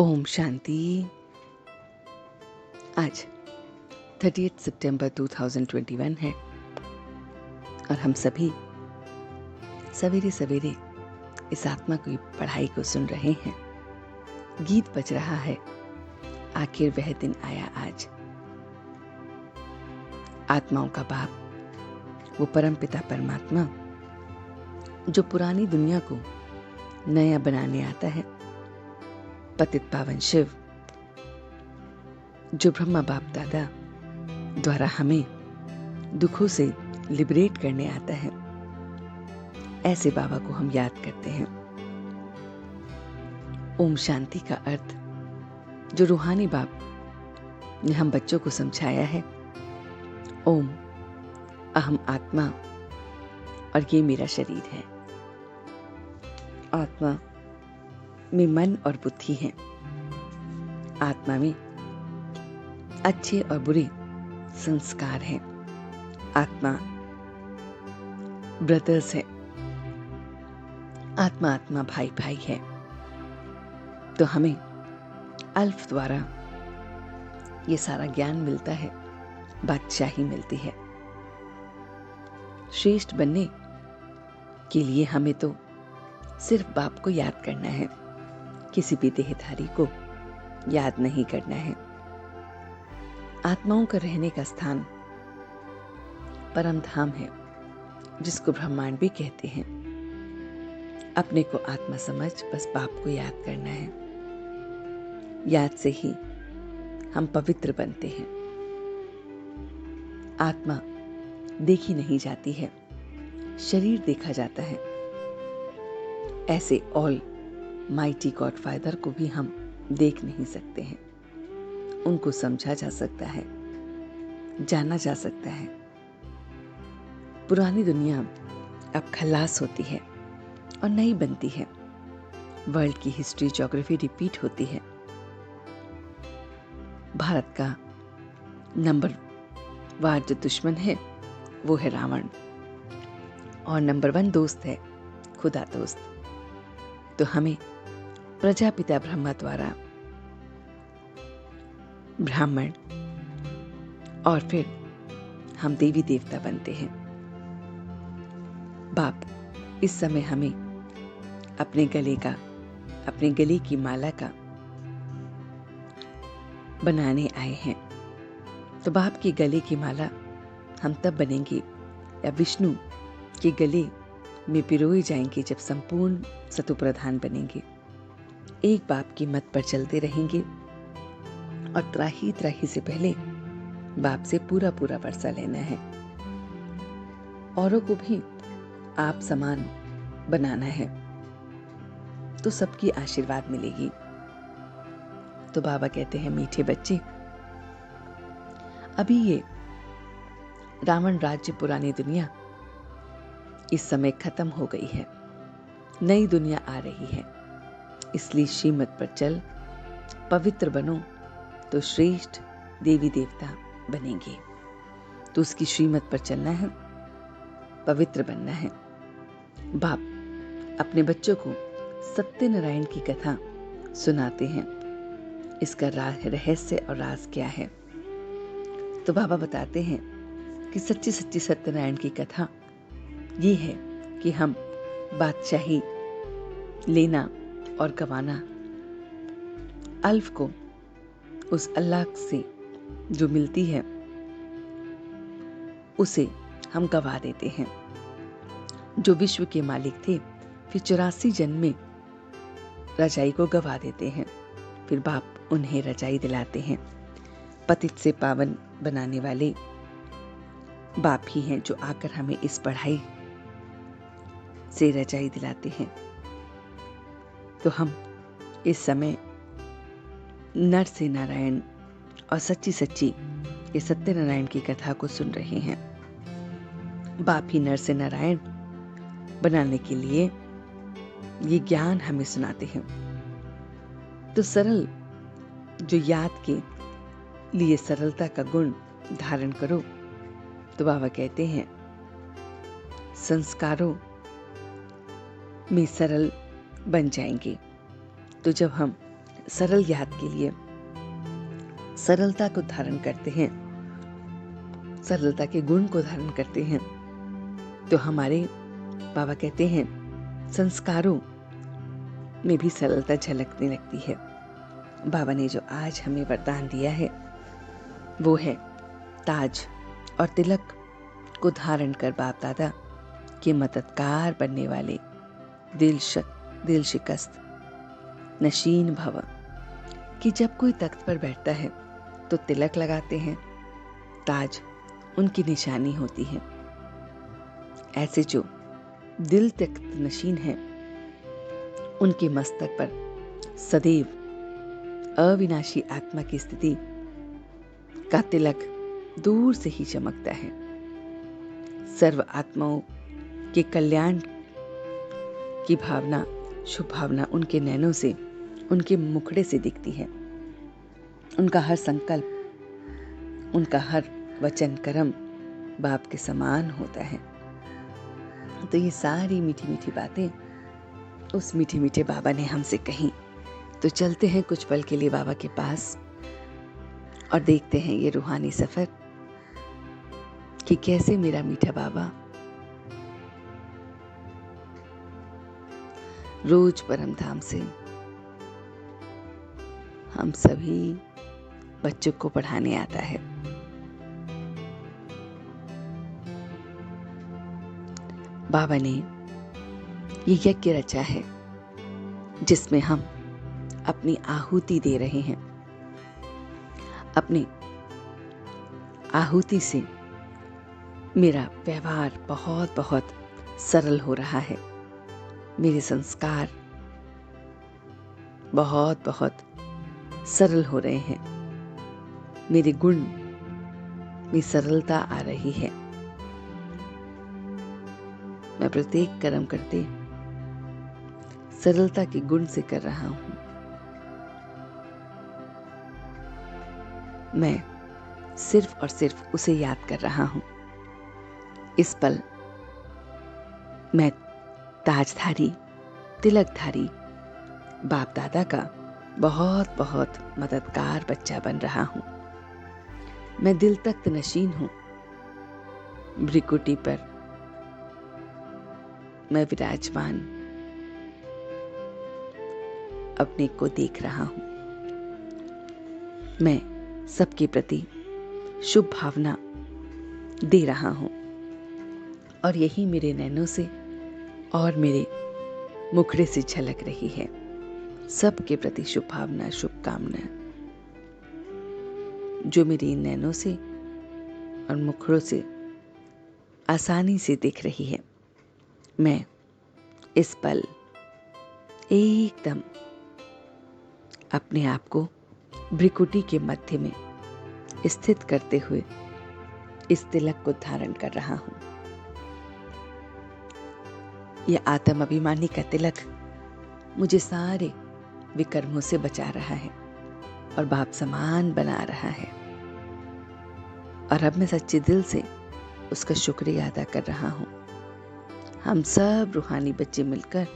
ओम शांति। आज 30 सितंबर 2021 है और हम सभी सवेरे सवेरे इस आत्मा की पढ़ाई को सुन रहे हैं। गीत बज रहा है, आखिर वह दिन आया आज। आत्माओं का बाप, वो परमपिता परमात्मा जो पुरानी दुनिया को नया बनाने आता है, पतित पावन शिव जो ब्रह्मा बाप दादा द्वारा हमें दुखों से लिबरेट करने आता है, ऐसे बाबा को हम याद करते हैं। ओम शांति का अर्थ जो रूहानी बाप ने हम बच्चों को समझाया है, ओम अहम आत्मा और ये मेरा शरीर है। आत्मा में मन और बुद्धि है। आत्मा में अच्छे और बुरे संस्कार हैं। आत्मा ब्रदर्स है। आत्मा आत्मा भाई भाई है। तो हमें अल्फ द्वारा ये सारा ज्ञान मिलता है, बादशाही मिलती है। श्रेष्ठ बनने के लिए हमें तो सिर्फ बाप को याद करना है, किसी भी देहधारी को याद नहीं करना है। आत्माओं का रहने का स्थान परम धाम है, जिसको ब्रह्मांड भी कहते हैं। अपने को आत्मा समझ बस बाप को याद करना है। याद से ही हम पवित्र बनते हैं। आत्मा देखी नहीं जाती है, शरीर देखा जाता है। ऐसे ऑल माइटी गॉडफादर को भी हम देख नहीं सकते हैं। उनको समझा जा सकता है, जाना जा सकता है। पुरानी दुनिया अब खलास होती है और नई बनती है। वर्ल्ड की हिस्ट्री ज्योग्राफी रिपीट होती है। भारत का नंबर 1 जो दुश्मन है वो है रावण, और नंबर 1 दोस्त है खुदा दोस्त। तो हमें प्रजापिता ब्रह्मा द्वारा ब्राह्मण और फिर हम देवी देवता बनते हैं। बाप इस समय हमें अपने गले की माला का बनाने आए हैं। तो बाप के गले की माला हम तब बनेंगे या विष्णु के गले में पिरोए जाएंगे जब संपूर्ण सतोप्रधान बनेंगे। एक बाप की मत पर चलते रहेंगे और त्राही से पहले बाप से पूरा वर्षा लेना है। औरों को भी आप समान बनाना है, तो सबकी आशीर्वाद मिलेगी। तो बाबा कहते हैं, मीठे बच्चे, अभी ये रावण राज्य पुरानी दुनिया इस समय खत्म हो गई है, नई दुनिया आ रही है। इसलिए श्रीमत पर चल, पवित्र बनो तो श्रेष्ठ देवी देवता बनेंगे। तो उसकी श्रीमत पर चलना है, पवित्र बनना है। बाप अपने बच्चों को सत्यनारायण की कथा सुनाते हैं। इसका रहस्य और राज क्या है? तो बाबा बताते हैं कि सच्ची सत्यनारायण की कथा ये है कि हम बादशाही लेना और गवाना, अल्फ को उस अल्लाह से जो मिलती है उसे हम गवा देते हैं। जो विश्व के मालिक थे, फिर 84 जन्म में रजाई को गवा देते हैं। फिर बाप उन्हें रजाई दिलाते हैं। पतित से पावन बनाने वाले बाप ही हैं जो आकर हमें इस पढ़ाई से रजाई दिलाते हैं। तो हम इस समय नर से नारायण और सच्ची ये सत्यनारायण की कथा को सुन रहे हैं। बाप ही नर से नारायण बनाने के लिए ये ज्ञान हमें सुनाते हैं। तो सरल जो याद के लिए सरलता का गुण धारण करो। तो बाबा कहते हैं, संस्कारों में सरल बन जाएंगे। तो जब हम सरल याद के लिए सरलता को धारण करते हैं, सरलता के गुण को धारण करते हैं, तो हमारे बाबा कहते हैं संस्कारों में भी सरलता झलकने लगती है। बाबा ने जो आज हमें वरदान दिया है वो है ताज और तिलक को धारण कर बाप दादा के मददगार बनने वाले दिल शिकस्त नशीन भव, कि जब कोई तख्त पर बैठता है तो तिलक लगाते हैं, ताज उनकी निशानी होती है। ऐसे जो दिल तख्त नशीन है उनके मस्तक पर सदैव अविनाशी आत्मा की स्थिति का तिलक दूर से ही चमकता है। सर्व आत्माओं के कल्याण की भावना, शुभ भावना उनके नैनों से, उनके मुखड़े से दिखती है। उनका हर संकल्प, उनका हर वचन कर्म बाप के समान होता है। तो ये सारी मीठी मीठी बातें उस मीठे मीठे बाबा ने हमसे कही। तो चलते हैं कुछ पल के लिए बाबा के पास और देखते हैं ये रूहानी सफर कि कैसे मेरा मीठा बाबा रोज परम धाम से हम सभी बच्चों को पढ़ाने आता है। बाबा ने ये यज्ञ रचा है जिसमें हम अपनी आहुति दे रहे हैं। अपनी आहुति से मेरा व्यवहार बहुत बहुत सरल हो रहा है, मेरे संस्कार बहुत बहुत सरल हो रहे हैं, मेरे गुण में सरलता आ रही है। मैं प्रत्येक कर्म करते सरलता के गुण से कर रहा हूं। मैं सिर्फ और सिर्फ उसे याद कर रहा हूं। इस पल मैं ताजधारी, तिलकधारी बाप दादा का बहुत बहुत मददगार बच्चा बन रहा हूं। मैं दिल तख्त नशीन हूं। भ्रिकुटी पर मैं विराजमान अपने को देख रहा हूं। मैं सबके प्रति शुभ भावना दे रहा हूं और यही मेरे नैनों से और मेरे मुखड़े से झलक रही है। सबके प्रति शुभ भावना, शुभकामना जो मेरी नैनों से और मुखड़ों से आसानी से दिख रही है। मैं इस पल एकदम अपने आप को भ्रिकुटी के मध्य में स्थित करते हुए इस तिलक को धारण कर रहा हूं। यह आत्म अभिमानी का तिलक मुझे सारे विकर्मों से बचा रहा है और बाप समान बना रहा है। और अब मैं सच्चे दिल से उसका शुक्रिया अदा कर रहा हूं। हम सब रूहानी बच्चे मिलकर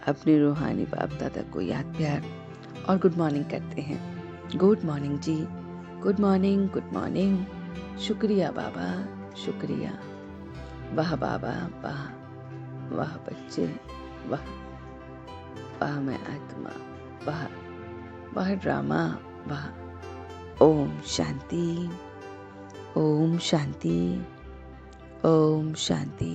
अपने रूहानी बाप दादा को याद, प्यार और गुड मॉर्निंग करते हैं। गुड मॉर्निंग जी, गुड मॉर्निंग, गुड मॉर्निंग। शुक्रिया बाबा, शुक्रिया। वाह बाबा, वाह वाह बच्चे, वाह वाह मैं आत्मा, वाह वाह ड्रामा, वाह। ओम शांति, ओम शांति, ओम शांति।